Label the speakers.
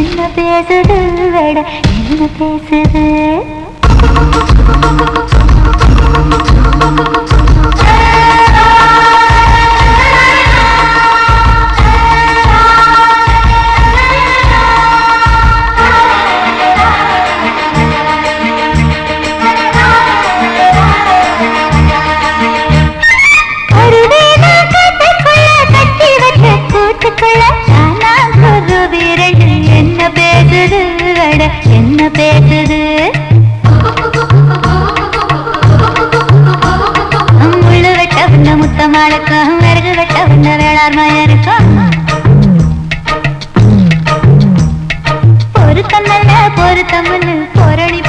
Speaker 1: என்ன பேசுது வேட என்ன பேசுது என்ன பேசுது முள்ளு வெட்ட வந்த முத்தமாளுக்கும் விறகு வெட்ட வந்த வேளார் மயனுக்கும் பொருத்தம் நல்ல பொருத்தம் பொரணி